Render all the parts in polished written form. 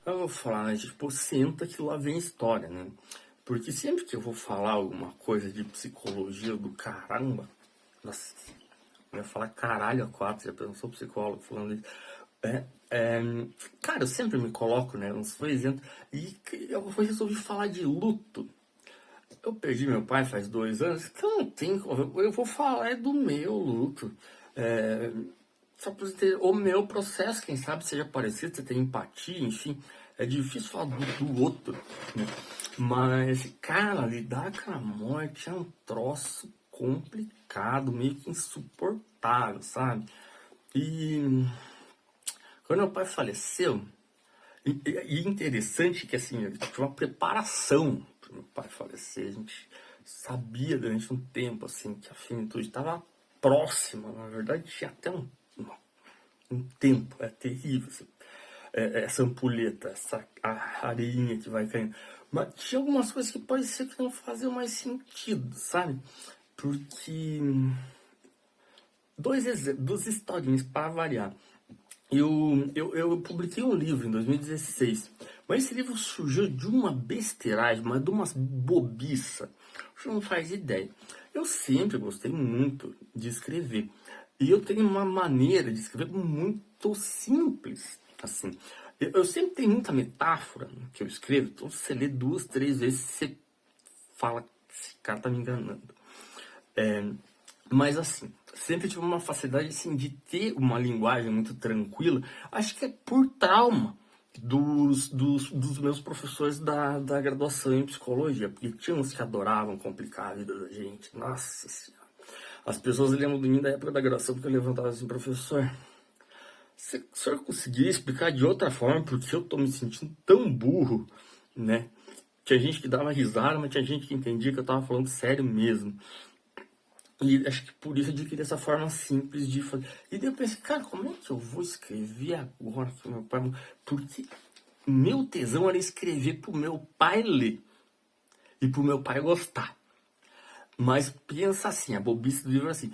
Eu vou falar, né? Tipo, senta que lá vem história, né? Porque sempre que eu vou falar alguma coisa de psicologia do caramba, nossa, eu ia falar caralho a quatro, já pensou psicólogo falando isso. É, é, cara, eu sempre me coloco, né? Uns exemplos. E eu resolvi falar de luto. Eu perdi meu pai faz 2 anos, que eu não tenho. Eu vou falar é do meu luto. É, só pra você ter o meu processo, quem sabe seja parecido, você tem empatia, enfim. É difícil falar do outro, né? Mas, cara, lidar com a morte é um troço complicado, meio que insuportável, sabe? E quando meu pai faleceu, e interessante que assim, eu tinha uma preparação para meu pai falecer. A gente sabia durante um tempo assim que a finitude estava próxima. Na verdade, tinha até um tempo. É terrível. Assim. Essa ampulheta, essa areinha que vai caindo. Mas tinha algumas coisas que parecia que não faziam mais sentido, sabe? Porque duas historinhas para variar. Eu publiquei um livro em 2016, mas esse livro surgiu de uma besteiragem, mas de umas bobiça. Você não faz ideia. Eu sempre gostei muito de escrever. E eu tenho uma maneira de escrever muito simples, assim. Eu sempre tenho muita metáfora no que eu escrevo, então você lê 2, 3 vezes, você fala, esse cara tá me enganando. Mas assim, sempre tive uma facilidade assim, de ter uma linguagem muito tranquila. Acho que é por trauma dos meus professores da graduação em psicologia. Porque tinha uns que adoravam complicar a vida da gente. Nossa Senhora. As pessoas lembram de mim da época da graduação porque eu levantava assim, professor. Se o senhor conseguir explicar de outra forma porque eu tô me sentindo tão burro, né? Tinha gente que dava risada, mas tinha gente que entendia que eu tava falando sério mesmo. E acho que por isso eu adquiri essa forma simples de fazer. E daí eu pensei, cara, como é que eu vou escrever agora que meu pai. Porque meu tesão era escrever pro meu pai ler e pro meu pai gostar. Mas pensa assim, a bobice do livro é assim.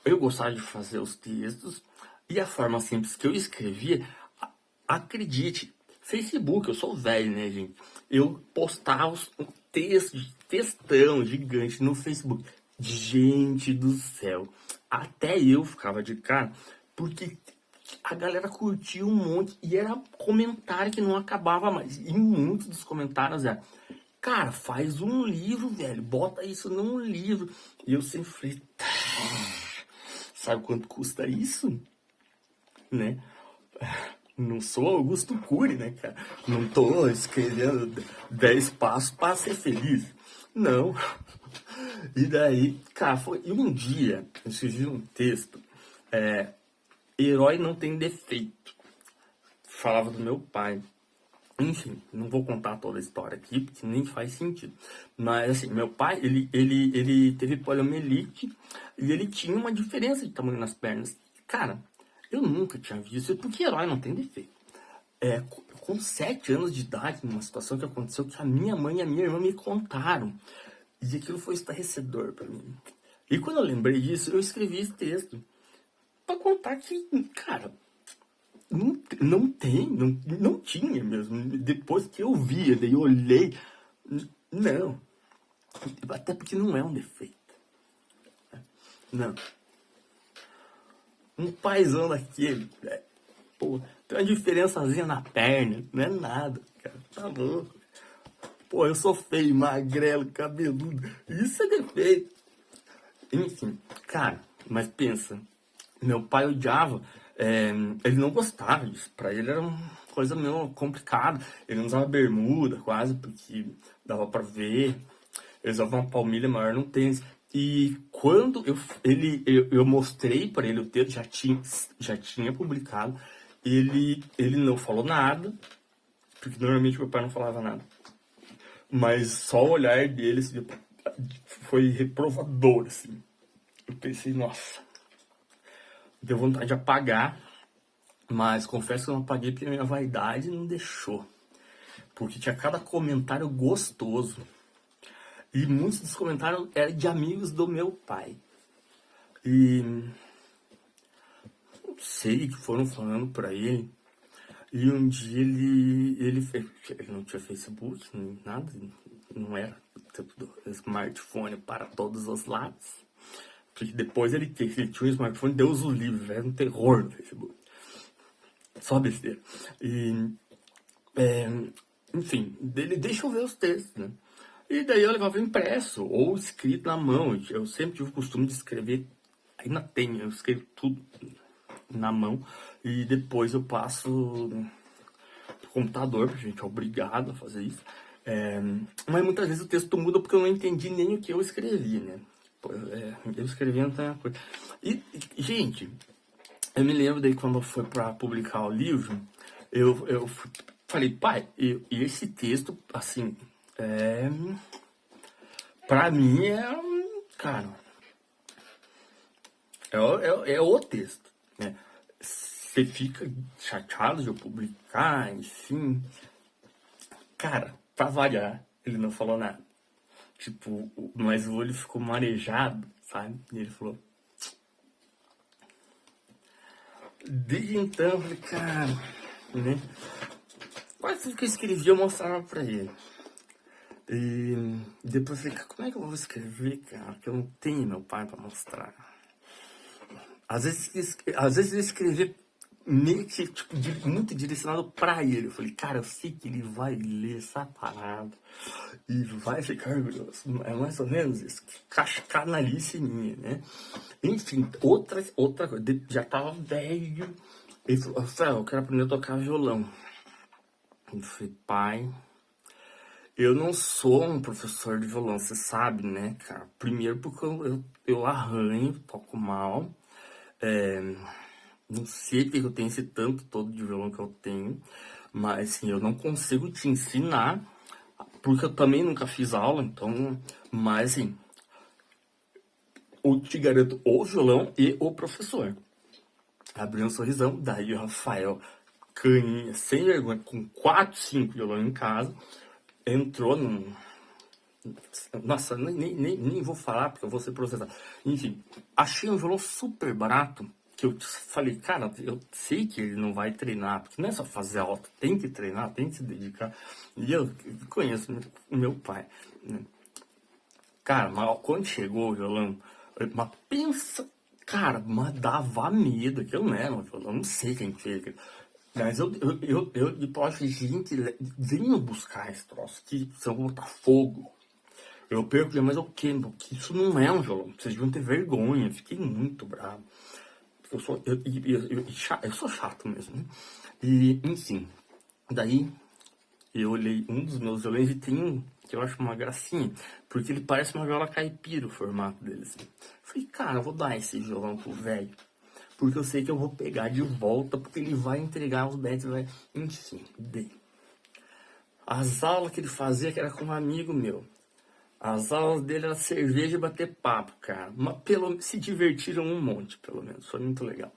Eu gostava de fazer os textos e a forma simples que eu escrevia, acredite, Facebook, eu sou velho, né, gente? Eu postava um textão gigante no Facebook. Gente do céu. Até eu ficava de cara, porque a galera curtia um monte e era comentário que não acabava mais. E muitos dos comentários era, cara, faz um livro, velho, bota isso num livro. E eu sempre falei, tá, sabe quanto custa isso? Né? Não sou Augusto Cury, né, cara? Não tô escrevendo 10 passos para ser feliz. Não. E daí, cara, e um dia eu escrevi um texto, Herói não tem defeito. Falava do meu pai. Enfim, não vou contar toda a história aqui, porque nem faz sentido. Mas, assim, meu pai, ele teve poliomielite e ele tinha uma diferença de tamanho nas pernas. Cara, eu nunca tinha visto isso, porque herói não tem defeito. Com 7 anos de idade, numa situação que aconteceu que a minha mãe e a minha irmã me contaram. E aquilo foi estarrecedor para mim. E quando eu lembrei disso, eu escrevi esse texto. Pra contar que, cara, não tinha mesmo. Depois que eu via, daí eu olhei, não. Até porque não é um defeito. Não. Um paizão daquele, pô, tem uma diferençazinha na perna, não é nada, cara, tá louco. Pô, eu sou feio, magrelo, cabeludo, isso é defeito. Enfim, cara, mas pensa, meu pai odiava, ele não gostava disso, pra ele era uma coisa meio complicada. Ele não usava bermuda quase, porque dava pra ver, ele usava uma palmilha maior no tênis. E quando eu mostrei pra ele o texto, já tinha publicado, ele não falou nada, porque normalmente meu pai não falava nada. Mas só o olhar dele assim, foi reprovador, assim. Eu pensei, nossa, deu vontade de apagar, mas confesso que eu não apaguei porque a minha vaidade não deixou. Porque tinha cada comentário gostoso. E muitos dos comentários eram de amigos do meu pai. E não sei o que foram falando pra ele. E um dia ele não tinha Facebook, nem nada, não era tempo do smartphone para todos os lados. Porque depois ele tinha um smartphone, Deus o livre, era um terror no Facebook. Só besteira. E, é, enfim, ele deixa eu ver os textos, né? E daí eu levava impresso ou escrito na mão. Eu sempre tive o costume de escrever, ainda tenho, eu escrevo tudo na mão e depois eu passo pro computador, porque a gente é obrigado a fazer isso. Mas muitas vezes o texto muda porque eu não entendi nem o que eu escrevi, né? Eu escrevi tanta coisa. Gente, eu me lembro daí quando foi para publicar o livro, eu falei, pai, e esse texto, assim, pra mim cara, é o texto, né? Você fica chateado de eu publicar, enfim. Cara, pra variar, ele não falou nada. Tipo, mas o olho ficou marejado, sabe? E ele falou. Desde então, eu falei, cara, né? Quase tudo que eu escrevi eu mostrava pra ele. E depois eu falei, cara, como é que eu vou escrever, cara? Que eu não tenho meu pai pra mostrar. Às vezes eu escrever meio que tipo, muito direcionado pra ele. Eu falei, cara, eu sei que ele vai ler essa parada e vai ficar orgulhoso. É mais ou menos isso. Canalice minha, né? Enfim, outra coisa. Já tava velho. Ele falou, Rafael, eu quero aprender a tocar violão. Eu falei, pai, eu não sou um professor de violão, você sabe, né, cara? Primeiro porque eu arranho, toco mal. Não sei porque eu tenho esse tanto todo de violão que eu tenho. Mas, assim, eu não consigo te ensinar. Porque eu também nunca fiz aula, então... Mas, assim, eu te garanto o violão e o professor. Abriu um sorrisão, daí o Rafael, caninha, sem vergonha, com 4, 5 violões em casa, entrou num... Nossa, nem vou falar porque eu vou ser processado. Enfim, achei um violão super barato, que eu falei, cara, eu sei que ele não vai treinar, porque não é só fazer aula, tem que treinar, tem que se dedicar. E eu conheço o meu pai, né? Cara, mas quando chegou o violão, mas pensa, cara, mas dava medo, que eu não era um violão, não sei quem fez. Mas eu depois falei, gente, venham buscar esse troço aqui, senão eu vou botar fogo. Eu perco, mas eu queimo, porque isso não é um violão, vocês deviam ter vergonha, fiquei muito bravo. Eu sou chato mesmo, né? E, enfim, daí eu olhei um dos meus violões e tem um que eu acho uma gracinha, porque ele parece uma viola caipira, o formato dele, assim. Falei, cara, eu vou dar esse violão pro velho, porque eu sei que eu vou pegar de volta, porque ele vai entregar os dentes, vai... Enfim, dei. As aulas que ele fazia, que era com um amigo meu, as aulas dele era cerveja e bater papo, cara. Mas se divertiram um monte, pelo menos. Foi muito legal.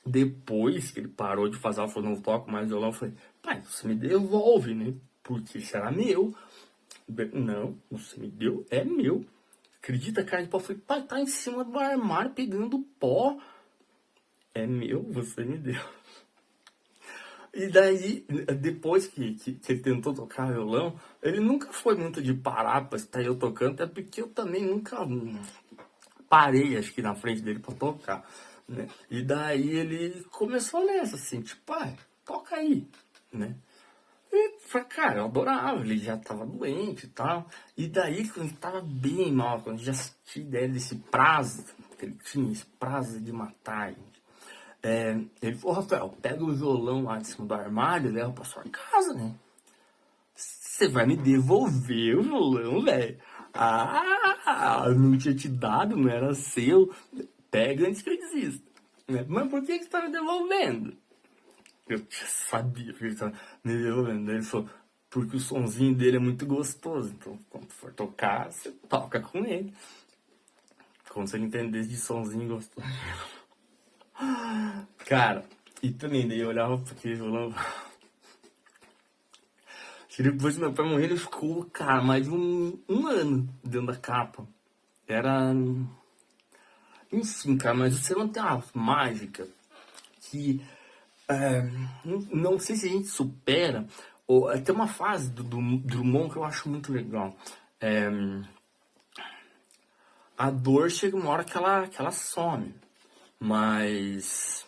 Depois que ele parou de fazer aula, falou, não toco mais violão, eu falei, pai, você me devolve, né? Porque isso era meu. Não, você me deu, é meu. Acredita, cara de pau? Eu falei, pai, tá em cima do armário pegando pó. É meu, você me deu. E daí, depois que ele tentou tocar violão, ele nunca foi muito de parar pra estar eu tocando, até porque eu também nunca parei, acho que na frente dele pra tocar, né? E daí ele começou nessa, assim, tipo, pai, toca aí, né? E, cara, eu adorava, ele já tava doente e tal. E daí, quando ele tava bem mal, quando eu já senti ideia desse prazo, que ele tinha esse prazo de matar, gente. Ele falou, Rafael, pega o violão lá de cima do armário e leva pra sua casa, né? Você vai me devolver o violão, velho. Ah, não tinha te dado, não era seu. Pega antes que eu desista. Né? Mas por que você tá me devolvendo? Eu já sabia que ele tava me devolvendo. Daí ele falou, porque o sonzinho dele é muito gostoso. Então, quando for tocar, você toca com ele. Como se ele entendesse de sonzinho gostoso. Cara, e também daí eu olhava pra aquele violão. Depois que meu pai morreu, ele ficou, cara, mais de um ano dentro da capa. Era. Enfim, cara, mas você não tem uma mágica que Não sei se a gente supera. Tem uma fase do Drummond que eu acho muito legal. É, a dor chega uma hora que ela some. Mas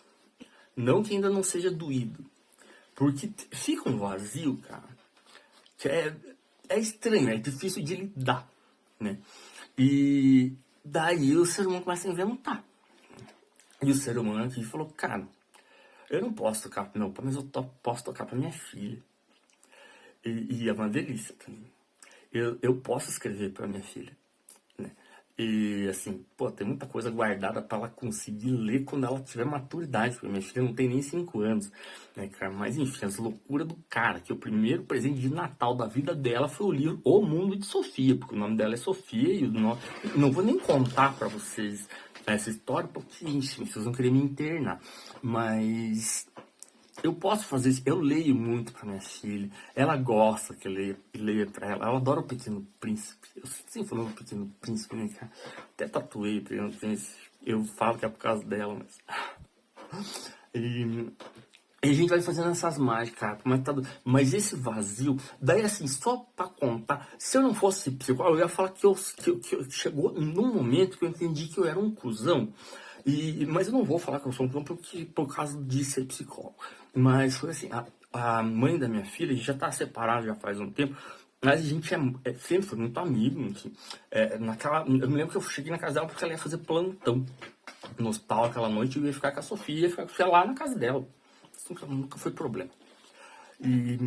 não que ainda não seja doído. Porque fica um vazio, cara, que é estranho, é difícil de lidar, né? E daí o ser humano começa a inventar. E o ser humano aqui falou, cara, eu não posso tocar pro meu pai, mas posso tocar pra minha filha. E é uma delícia também. Eu posso escrever pra minha filha, né? E assim, pô, tem muita coisa guardada pra ela conseguir ler quando ela tiver maturidade, porque minha filha não tem nem 5 anos, né, cara? Mas enfim, as loucuras do cara, que o primeiro presente de Natal da vida dela foi o livro O Mundo de Sofia, porque o nome dela é Sofia e o nome... Não vou nem contar pra vocês essa história, porque, enfim, vocês vão querer me internar. Mas eu posso fazer isso. Eu leio muito pra minha filha. Ela gosta que eu leia pra ela. Ela adora o Pequeno Príncipe. Eu sempre falando do Pequeno Príncipe, né, cara? Até tatuei o Pequeno Príncipe. Eu falo que é por causa dela, mas... E a gente vai fazendo essas mágicas, cara. Mas esse vazio... Daí, assim, só pra contar... Se eu não fosse psicólogo, eu ia falar que chegou num momento que eu entendi que eu era um cuzão. Mas eu não vou falar que eu sou um cuzão por causa de ser psicólogo. Mas foi assim, a mãe da minha filha, a gente já tá separado já faz um tempo, mas a gente sempre foi muito amigo, enfim. Eu me lembro que eu cheguei na casa dela porque ela ia fazer plantão no hospital aquela noite, e eu ia ficar com a Sofia, ia ficar lá na casa dela. Isso nunca foi problema. E,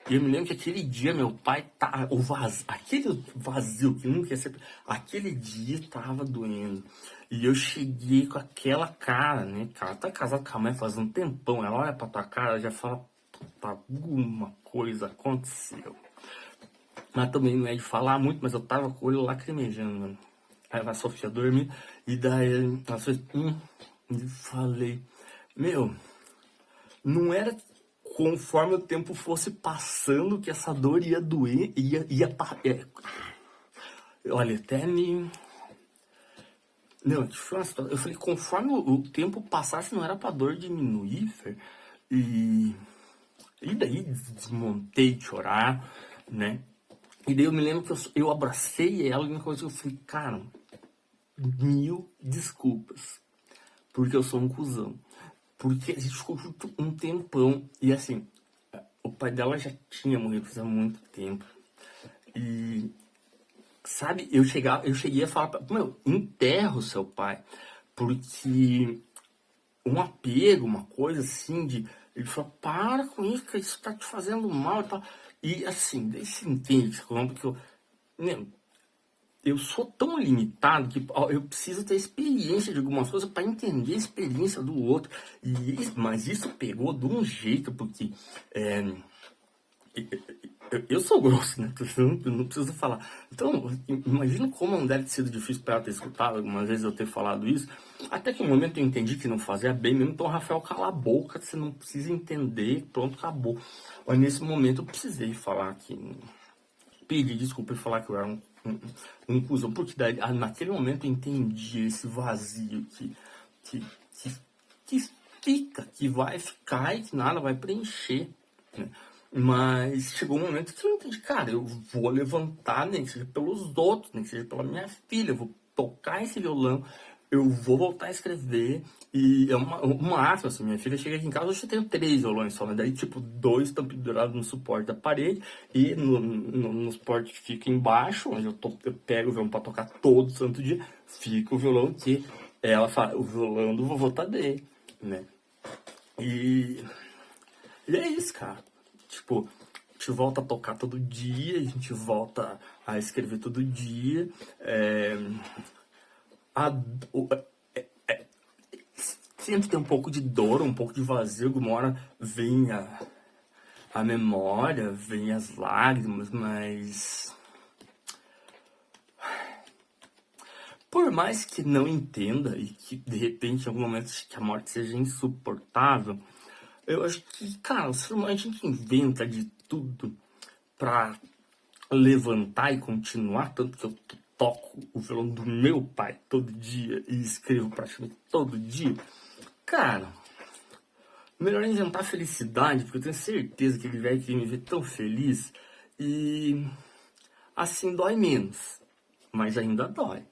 e eu me lembro que aquele dia meu pai tá. Aquele vazio que nunca ia ser. Aquele dia tava doendo. E eu cheguei com aquela cara, né? Cara, tá casado com a mãe faz um tempão. Ela olha pra tua cara e já fala: puta, alguma coisa aconteceu. Mas também não é de falar muito, mas eu tava com o olho lacrimejando, mano. Aí a Sofia dormir. E daí ela fez. E falei: meu, não era conforme o tempo fosse passando que essa dor ia doer, olha, até me... Não, eu falei, conforme o tempo passasse, não era pra dor diminuir, Fer. E, e daí desmontei de chorar, né? E daí eu me lembro que eu abracei ela e uma coisa que eu falei, cara, mil desculpas, porque eu sou um cuzão. Porque a gente ficou junto um tempão. E assim, o pai dela já tinha morrido há muito tempo. E, sabe, eu cheguei a falar pra meu, enterra o seu pai. Porque um apego, uma coisa assim, ele falou, para com isso, que isso tá te fazendo mal e tal. E assim, daí você entende, porque meu, eu sou tão limitado que eu preciso ter experiência de algumas coisas para entender a experiência do outro. Mas isso pegou de um jeito, porque eu sou grosso, né? Eu não preciso falar. Então, imagina como não deve ter sido difícil para ela ter escutado algumas vezes eu ter falado isso. Até que no momento eu entendi que não fazia bem mesmo. Então, Rafael, cala a boca, você não precisa entender, pronto, acabou. Mas nesse momento eu precisei falar que... Pedir desculpa e falar que eu era um cuzão. Porque daí, naquele momento eu entendi esse vazio que, que, que fica, que vai ficar e que nada vai preencher, né? Mas chegou um momento que eu entendi, cara, eu vou levantar, nem que seja pelos outros, nem que seja pela minha filha, eu vou tocar esse violão, eu vou voltar a escrever. E é uma arte, assim, minha filha chega aqui em casa, hoje eu tenho 3 violões só, mas daí, tipo, 2 estão pendurados no suporte da parede e no suporte que fica embaixo, onde eu pego o violão pra tocar todo santo dia, fica o violão que ela fala, o violão do vovô Tadei, né? E é isso, cara. Tipo, a gente volta a tocar todo dia, a gente volta a escrever todo dia. A, o- Sempre tem um pouco de dor, um pouco de vazio. Uma hora vem a memória, vem as lágrimas, mas por mais que não entenda e que de repente em algum momento que a morte seja insuportável, eu acho que, cara, o ser humano, a gente inventa de tudo pra levantar e continuar, tanto que eu toco o violão do meu pai todo dia e escrevo praticamente todo dia. Cara, Melhor inventar felicidade, porque eu tenho certeza que ele vai querer me ver tão feliz. E assim dói menos, mas ainda dói.